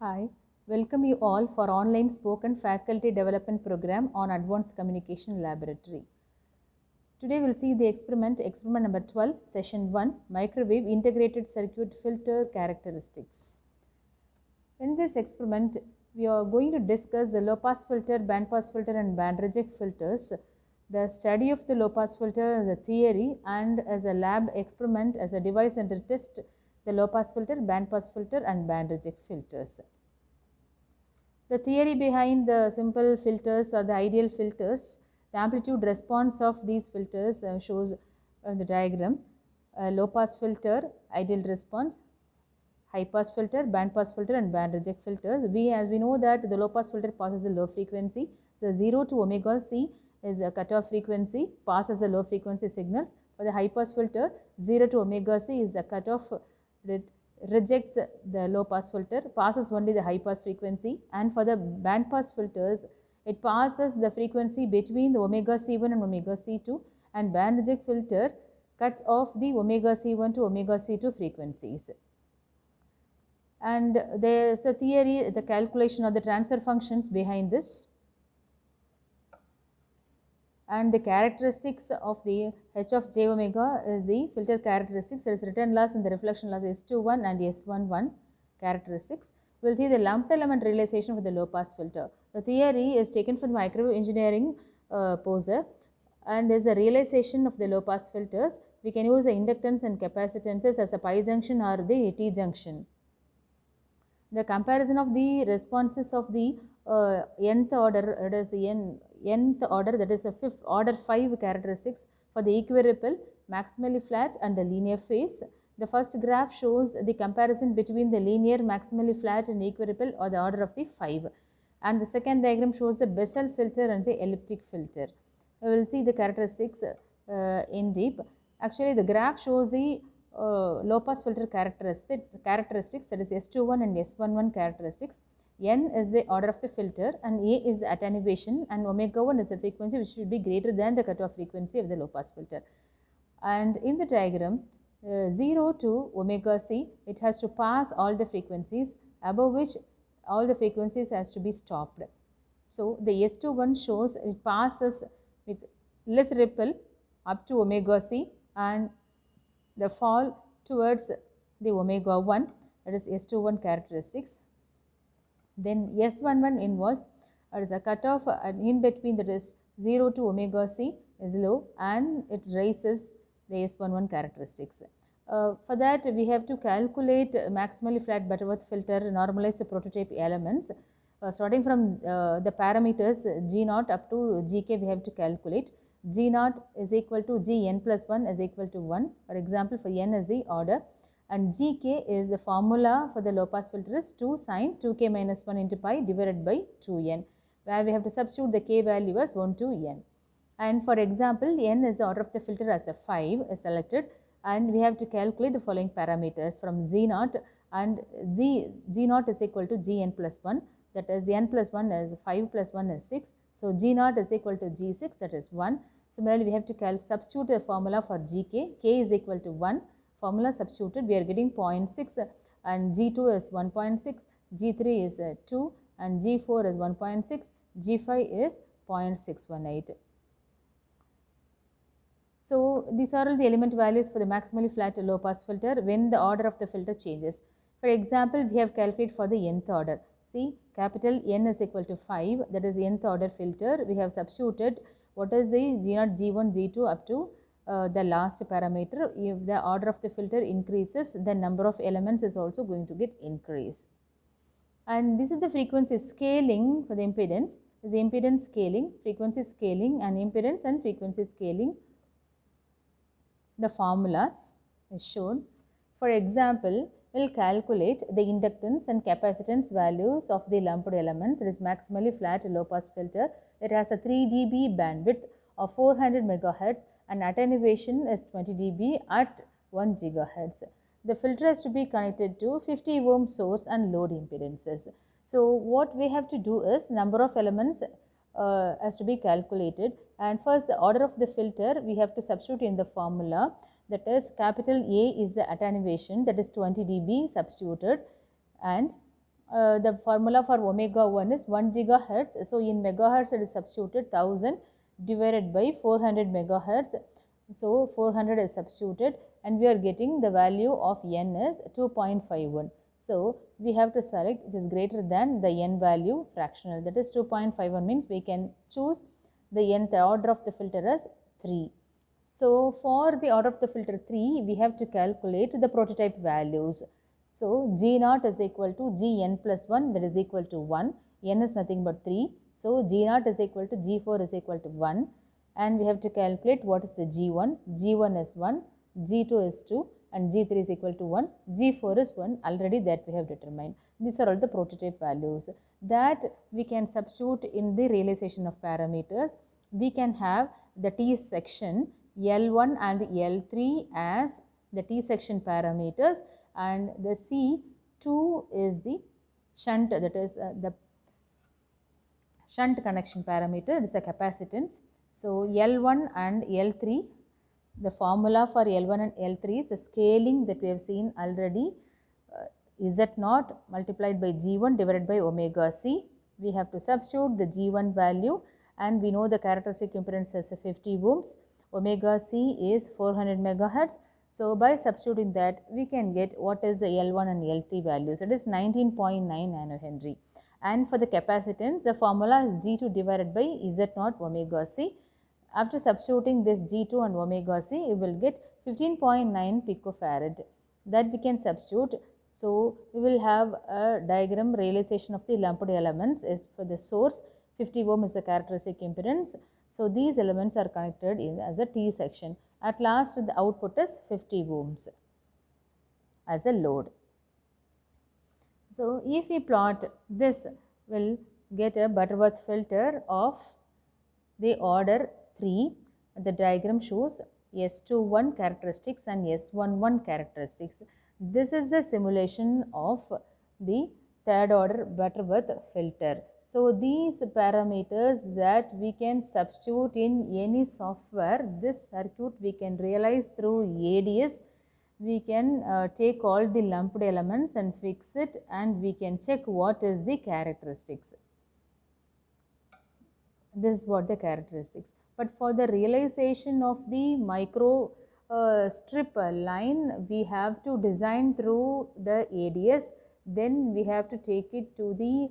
Hi, welcome you all for online spoken faculty development program on Advanced Communication Laboratory. Today we'll see the experiment number 12, session 1, microwave integrated circuit filter characteristics. In this experiment, we are going to discuss the low pass filter, band pass filter and band reject filters, the study of the low pass filter as a theory and as a lab experiment as a device under test the low pass filter, band pass filter and band reject filters. The theory behind the simple filters or the ideal filters, the amplitude response of these filters shows the diagram. Low pass filter, ideal response, high pass filter, band pass filter and band reject filters. As we know that the low pass filter passes the low frequency. So 0 to omega c is a cutoff frequency, passes the low frequency signals. For the high pass filter, 0 to omega c is the cutoff, rejects the low pass filter, passes only the high pass frequency. And for the band pass filters, it passes the frequency between the omega c1 and omega c2, and band reject filter cuts off the omega c1 to omega c2 frequencies. And there is a theory, the calculation of the transfer functions behind this. And the characteristics of the h of j omega is the filter characteristics. There is return loss and the reflection loss S21 and S11 characteristics. We will see the lumped element realization for the low pass filter. The theory is taken from microwave engineering poser, and there is a realization of the low pass filters. We can use the inductance and capacitances as a pi junction or the T junction. The comparison of the responses of the nth order, it is nth order, that is a fifth order 5 characteristics for the equiripple, maximally flat and the linear phase. The first graph shows the comparison between the linear, maximally flat and equiripple or the order of the 5. And the second diagram shows the Bessel filter and the elliptic filter. We will see the characteristics in deep. Actually, the graph shows the low pass filter characteristics, that is S21 and S11 characteristics. N is the order of the filter and A is the attenuation, and omega 1 is the frequency which should be greater than the cutoff frequency of the low pass filter. And in the diagram, 0 to omega c, it has to pass all the frequencies, above which all the frequencies has to be stopped. So the S21 shows it passes with less ripple up to omega c and the fall towards the omega 1, that is S21 characteristics. Then S11 involves, it is a cutoff in between, that is 0 to omega c is low and it raises the S11 characteristics. For that, we have to calculate maximally flat Butterworth filter, normalize the prototype elements. Starting from the parameters G0 up to Gk, we have to calculate. G0 is equal to Gn plus 1 is equal to 1. For example, for n is the order. And Gk is the formula for the low pass filter is 2 sine 2k minus 1 into pi divided by 2n, where we have to substitute the k value as 1 to n. And for example, n is the order of the filter as a 5 is selected, and we have to calculate the following parameters from Z0, and G0 is equal to Gn plus 1, that is n plus 1 is 5 plus 1 is 6. So G0 is equal to G6, that is 1. Similarly, we have to substitute the formula for Gk, k is equal to 1. Formula substituted, we are getting 0.6 and G2 is 1.6, G3 is 2 and G4 is 1.6, G5 is 0.618. So these are all the element values for the maximally flat low pass filter when the order of the filter changes. For example, we have calculated for the nth order. See, capital N is equal to 5, that is nth order filter. We have substituted what is the G0, G1, G2 up to the last parameter. If the order of the filter increases, the number of elements is also going to get increased. And this is the frequency scaling for the impedance. This is impedance scaling, frequency scaling and impedance and frequency scaling. The formulas is shown. For example, we will calculate the inductance and capacitance values of the lumped elements. It is maximally flat low pass filter. It has a 3 dB bandwidth of 400 megahertz and attenuation is 20 dB at 1 gigahertz. The filter has to be connected to 50 ohm source and load impedances. So what we have to do is number of elements has to be calculated, and first the order of the filter we have to substitute in the formula, that is capital A is the attenuation, that is 20 dB substituted, and the formula for omega 1 is 1 gigahertz. So in megahertz it is substituted 1000 divided by 400 megahertz. So 400 is substituted and we are getting the value of n is 2.51. So we have to select it is greater than the n value fractional, that is 2.51 means we can choose the nth order of the filter as 3. So for the order of the filter 3, we have to calculate the prototype values. So G naught is equal to Gn plus 1, that is equal to 1. N is nothing but 3. So G naught is equal to G4 is equal to 1. And we have to calculate what is the G1. G1 is 1, G2 is 2 and G3 is equal to 1. G4 is 1, already that we have determined. These are all the prototype values that we can substitute in the realization of parameters. We can have the T section L1 and L3 as the T section parameters, and the C2 is the shunt, that is the shunt connection parameter, it is a capacitance. So L1 and L3, the formula for L1 and L3 is the scaling that we have seen already, Z0 multiplied by G1 divided by omega C. We have to substitute the G1 value and we know the characteristic impedance as 50 ohms. Omega C is 400 megahertz. So by substituting that, we can get what is the L1 and L3 values. It is 19.9 nanohenry. And for the capacitance, the formula is G2 divided by Z0 omega C. After substituting this G2 and omega C, you will get 15.9 picofarad. That we can substitute. So we will have a diagram realization of the lumped elements is for the source. 50 ohm is the characteristic impedance. So these elements are connected in as a T section. At last the output is 50 ohms as a load. So if we plot this, will get a Butterworth filter of the order 3. The diagram shows S21 characteristics and S11 characteristics. This is the simulation of the third order Butterworth filter. So these parameters that we can substitute in any software, this circuit we can realize through ADS. We can take all the lumped elements and fix it, and we can check what is the characteristics. This is what the characteristics. But for the realization of the micro strip line, we have to design through the ADS. Then we have to take it to the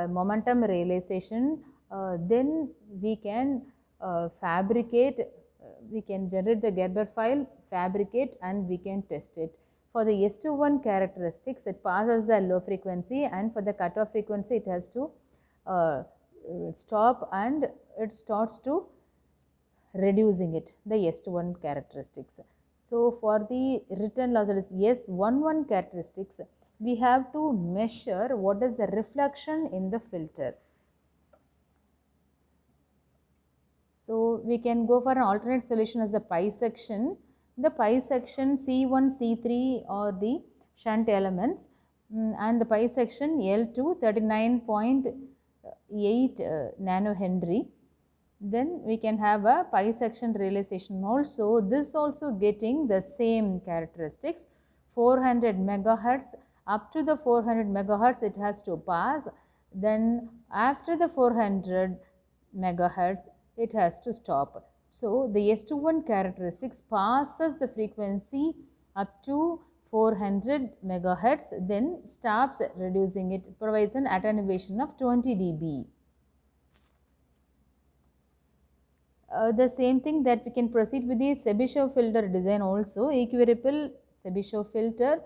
momentum realization. Then we can fabricate, we can generate the Gerber file, fabricate, and we can test it. For the S21 characteristics, it passes the low frequency, and for the cutoff frequency, it has to stop and it starts to reducing it, the S21 characteristics. So for the return loss, that is S11 characteristics, we have to measure what is the reflection in the filter. So we can go for an alternate solution as a pi section. The pi section C1, C3 are the shunt elements, and the pi section L2 39.8 nanohenry. Then we can have a pi section realization also. This also getting the same characteristics. 400 megahertz, up to the 400 megahertz it has to pass. Then after the 400 megahertz it has to stop. So the S21 characteristics passes the frequency up to 400 megahertz, then stops reducing it, provides an attenuation of 20 dB. The same thing that we can proceed with the Chebyshev filter design also. Equiripple, Chebyshev filter,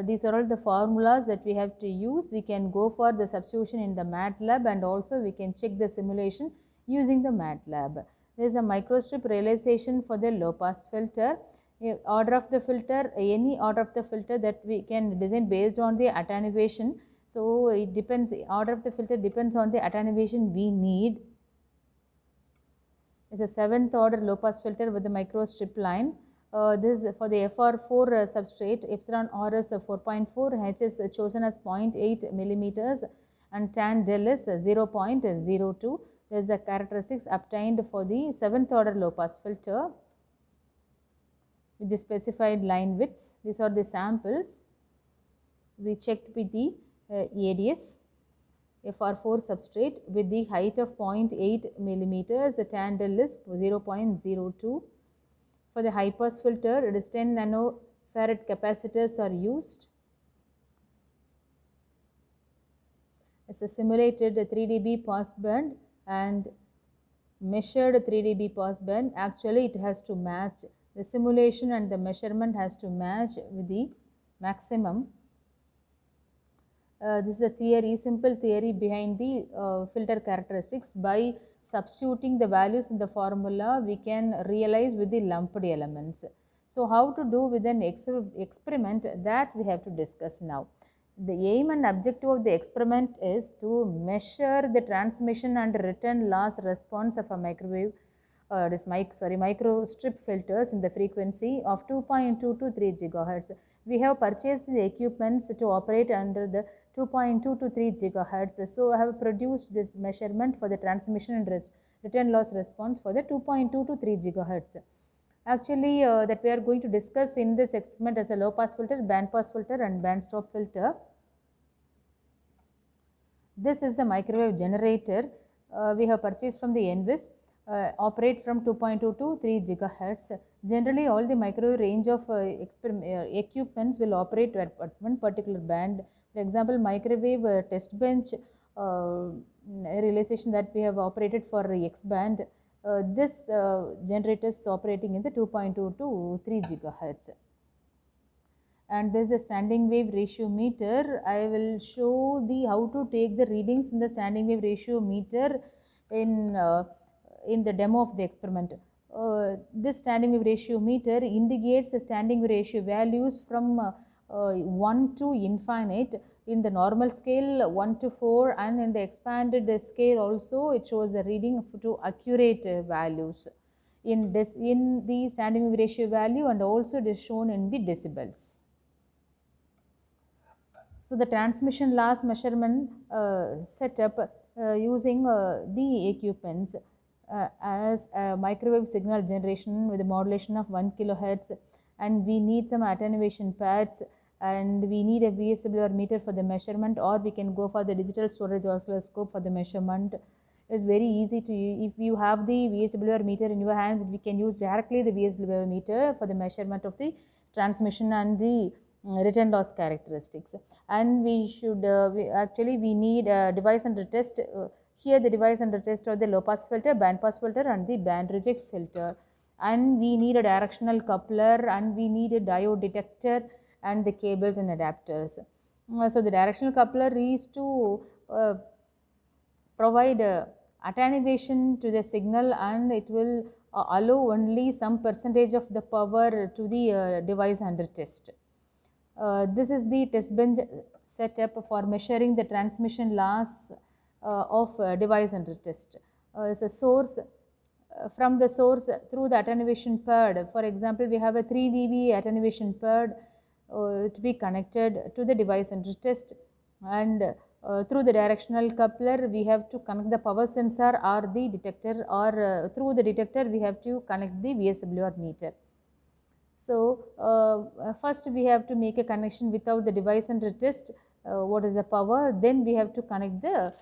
these are all the formulas that we have to use. We can go for the substitution in the MATLAB, and also we can check the simulation using the MATLAB. There is a microstrip realization for the low pass filter. Order of the filter, any order of the filter that we can design based on the attenuation. So it depends, order of the filter depends on the attenuation we need. It's a 7th order low pass filter with the micro strip line. This is for the FR4 substrate. Epsilon R is 4.4, H is chosen as 0.8 millimeters, and tan del is 0.02. There is a characteristics obtained for the 7th order low pass filter with the specified line widths. These are the samples. We checked with the ADS FR4 substrate with the height of 0.8 millimeters, the handle is 0.02. For the high pass filter, it is 10 nanofarad capacitors are used. It's a simulated 3 dB pass band and measured 3 dB pass band. Actually, it has to match, the simulation and the measurement has to match with the maximum. This is a theory, simple theory behind the filter characteristics. By substituting the values in the formula, we can realize with the lumped elements. So how to do with an experiment, that we have to discuss now. The aim and objective of the experiment is to measure the transmission and return loss response of a microwave microstrip filters in the frequency of 2.2 to 3 gigahertz. We have purchased the equipments to operate under the 2.2 to 3 gigahertz. So I have produced this measurement for the transmission and return loss response for the 2.2 to 3 gigahertz. Actually, that we are going to discuss in this experiment as a low pass filter, band pass filter and band stop filter. This is the microwave generator we have purchased from the NVIS. Operate from 2.2 to 3 gigahertz. Generally, all the microwave range of equipments will operate at one particular band. For example, microwave test bench realization that we have operated for X band, this generator is operating in the 2.2 to 3 gigahertz. And there is the standing wave ratio meter. I will show the how to take the readings in the standing wave ratio meter in the demo of the experiment. This standing wave ratio meter indicates the standing wave ratio values from 1 to infinite. In the normal scale 1 to 4, and in the expanded scale also it shows the reading to accurate values in the standing wave ratio value, and also it is shown in the decibels. So the transmission loss measurement setup using the equipments as a microwave signal generation with a modulation of 1 kilohertz, and we need some attenuation pads, and we need a VSWR meter for the measurement, or we can go for the digital storage oscilloscope for the measurement. It's very easy to use. If you have the VSWR meter in your hands, we can use directly the VSWR meter for the measurement of the transmission and the return loss characteristics. And we should we need a device under test. Here the device under test are the low pass filter, band pass filter and the band reject filter, and we need a directional coupler, and we need a diode detector and the cables and adapters. So the directional coupler is to provide attenuation to the signal, and it will allow only some percentage of the power to the device under test. This is the test bench setup for measuring the transmission loss of device under test. It's a source. From the source through the attenuation pad, for example, we have a 3 dB attenuation pad to be connected to the device under test, and through the directional coupler we have to connect the power sensor or the detector, or through the detector we have to connect the VSWR meter. So first we have to make a connection without the device under test, what is the power, then we have to connect the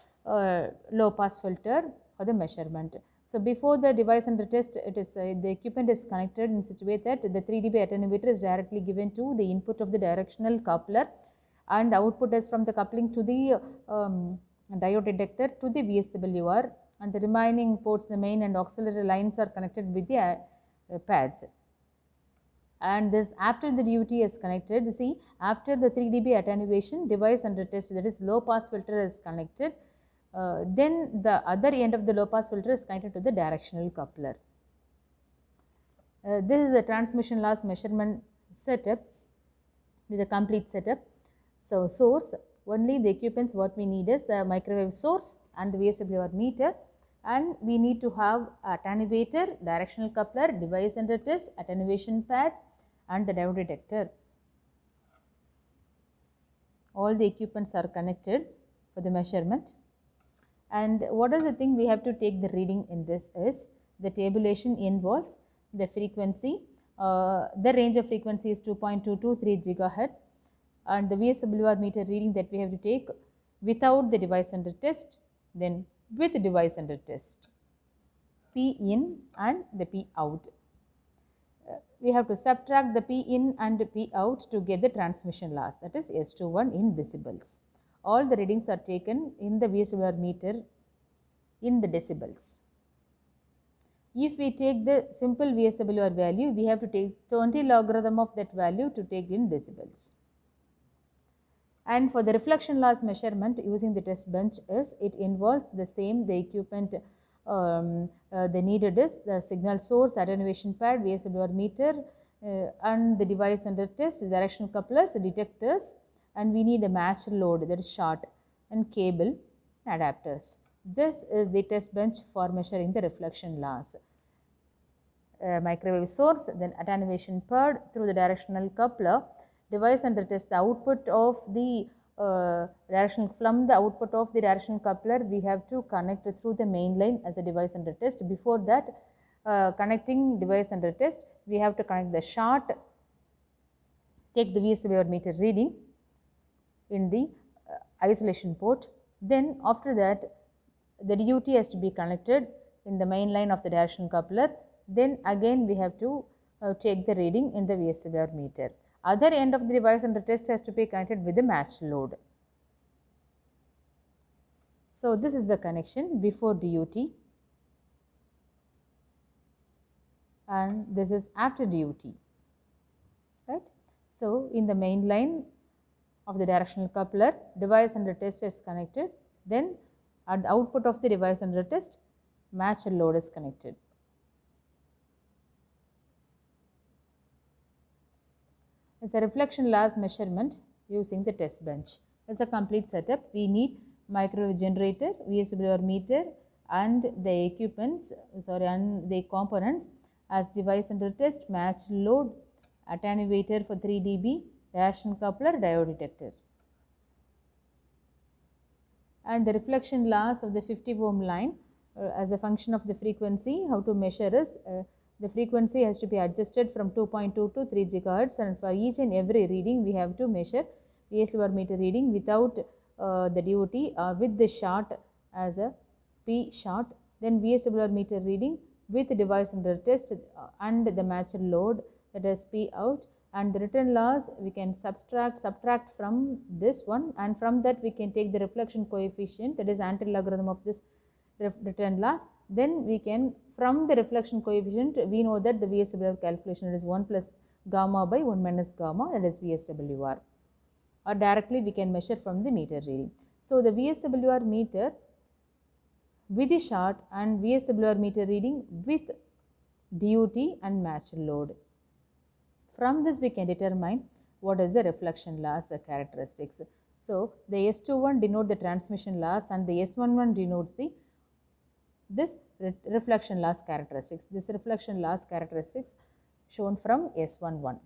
low pass filter for the measurement. So before the device under test, it is the equipment is connected in such a way that the 3 dB attenuator is directly given to the input of the directional coupler, and the output is from the coupling to the diode detector to the VSWR, and the remaining ports, the main and auxiliary lines, are connected with the pads. And this after the DUT is connected, see, after the 3 dB attenuation, device under test, that is low pass filter, is connected. Then the other end of the low pass filter is connected to the directional coupler. This is the transmission loss measurement setup, with a complete setup. So source, only the equipments what we need is a microwave source and the VSWR meter, and we need to have attenuator, directional coupler, device under test, attenuation pads and the diode detector. All the equipments are connected for the measurement. And what is the thing we have to take the reading in this is the tabulation involves the frequency. The range of frequency is 2.2 to 3 gigahertz. and the VSWR meter reading that we have to take without the device under test, then with device under test, P in and the P out. We have to subtract the P in and P out to get the transmission loss, that is S21 in decibels. All the readings are taken in the VSWR meter in the decibels. If we take the simple VSWR value, we have to take 20 logarithm of that value to take in decibels. And for the reflection loss measurement using the test bench it involves the same, the equipment the needed is the signal source, attenuation pad, VSWR meter and the device under test, directional couplers, detectors, and we need a match load, that is short, and cable adapters. This is the test bench for measuring the reflection loss. Microwave source, then attenuation pad through the directional coupler, device under test, the output of the from the output of the directional coupler we have to connect through the main line as a device under test. Before that, connecting device under test, we have to connect the short, take the VSWR meter reading in the isolation port. Then after that, the DUT has to be connected in the main line of the directional coupler. Then again we have to take the reading in the VSWR meter. Other end of the device under test has to be connected with the match load. So this is the connection before DUT, and this is after DUT, right? So in the main line of the directional coupler, device under test is connected, then at the output of the device under test, match load is connected. As a reflection loss measurement using the test bench. As a complete setup, we need microwave generator, VSWR meter, and the equipments, and the components as device under test, match load, attenuator for 3 dB, direction coupler, diode detector. And the reflection loss of the 50 ohm line as a function of the frequency, how to measure is the frequency has to be adjusted from 2.2 to 3 GHz, and for each and every reading we have to measure VSWR meter reading without the DUT with the short as a P short, then VSWR meter reading with the device under test and the matched load, that is P out, and the return loss we can subtract from this one, and from that we can take the reflection coefficient, that is anti-logarithm of this return loss. Then we can, from the reflection coefficient, we know that the VSWR calculation is 1 plus gamma by 1 minus gamma, that is VSWR, or directly we can measure from the meter reading. So the VSWR meter with the short and VSWR meter reading with DUT and matched load. From this we can determine what is the reflection loss characteristics. So the S21 denote the transmission loss and the S11 denotes the reflection loss characteristics. This reflection loss characteristics shown from S11.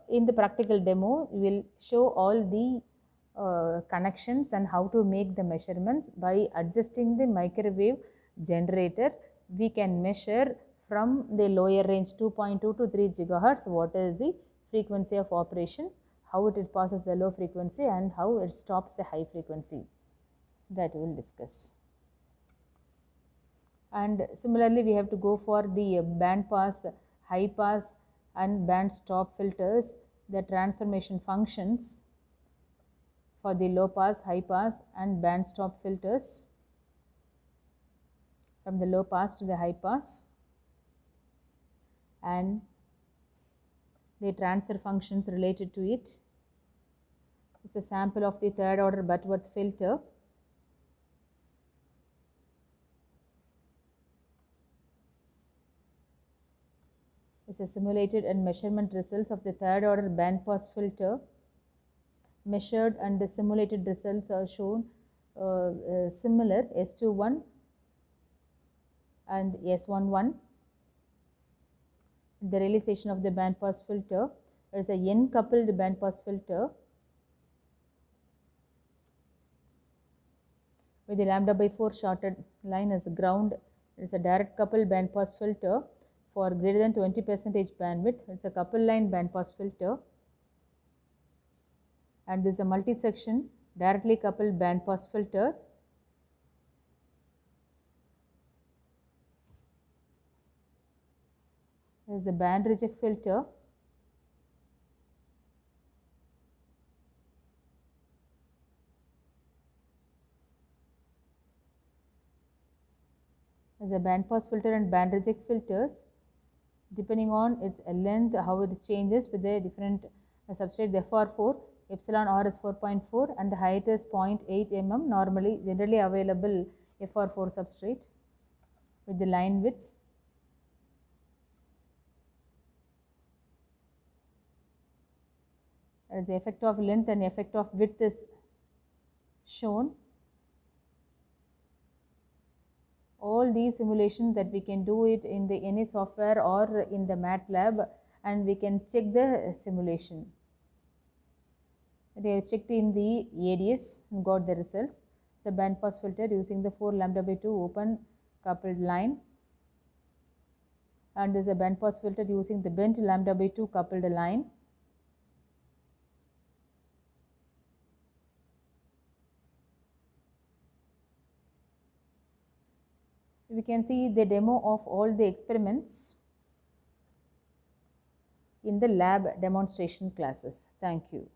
In the practical demo, we will show all the connections and how to make the measurements. By adjusting the microwave generator, we can measure from the lower range 2.2 to 3 GHz what is the frequency of operation, how it passes the low frequency, and how it stops the high frequency. That we will discuss. And similarly, we have to go for the band pass, high pass and band stop filters, the transformation functions for the low pass, high pass and band stop filters from the low pass to the high pass, and the transfer functions related to it. It's a sample of the third order Butterworth filter. It's a simulated and measurement results of the third order band pass filter. Measured and the simulated results are shown similar, S21 and S11. The realization of the band pass filter, there is a N coupled band pass filter with the lambda by 4 shorted line as the ground. It is a direct coupled band pass filter for greater than 20% bandwidth. It's a couple line band pass filter. And this is a multi-section directly coupled band pass filter. There is a band reject filter. There is a band pass filter and band reject filters. Depending on its length, how it changes with the different substrate. The FR4, epsilon R is 4.4 and the height is 0.8 mm, normally generally available FR4 substrate with the line widths. As the effect of length and effect of width is shown. All these simulations that we can do it in the any software or in the MATLAB, and we can check the simulation. They have checked in the ADS and got the results. It's a band pass filter using the 4 lambda by 2 open coupled line, and there's a band pass filter using the bent lambda by 2 coupled line. We can see the demo of all the experiments in the lab demonstration classes. Thank you.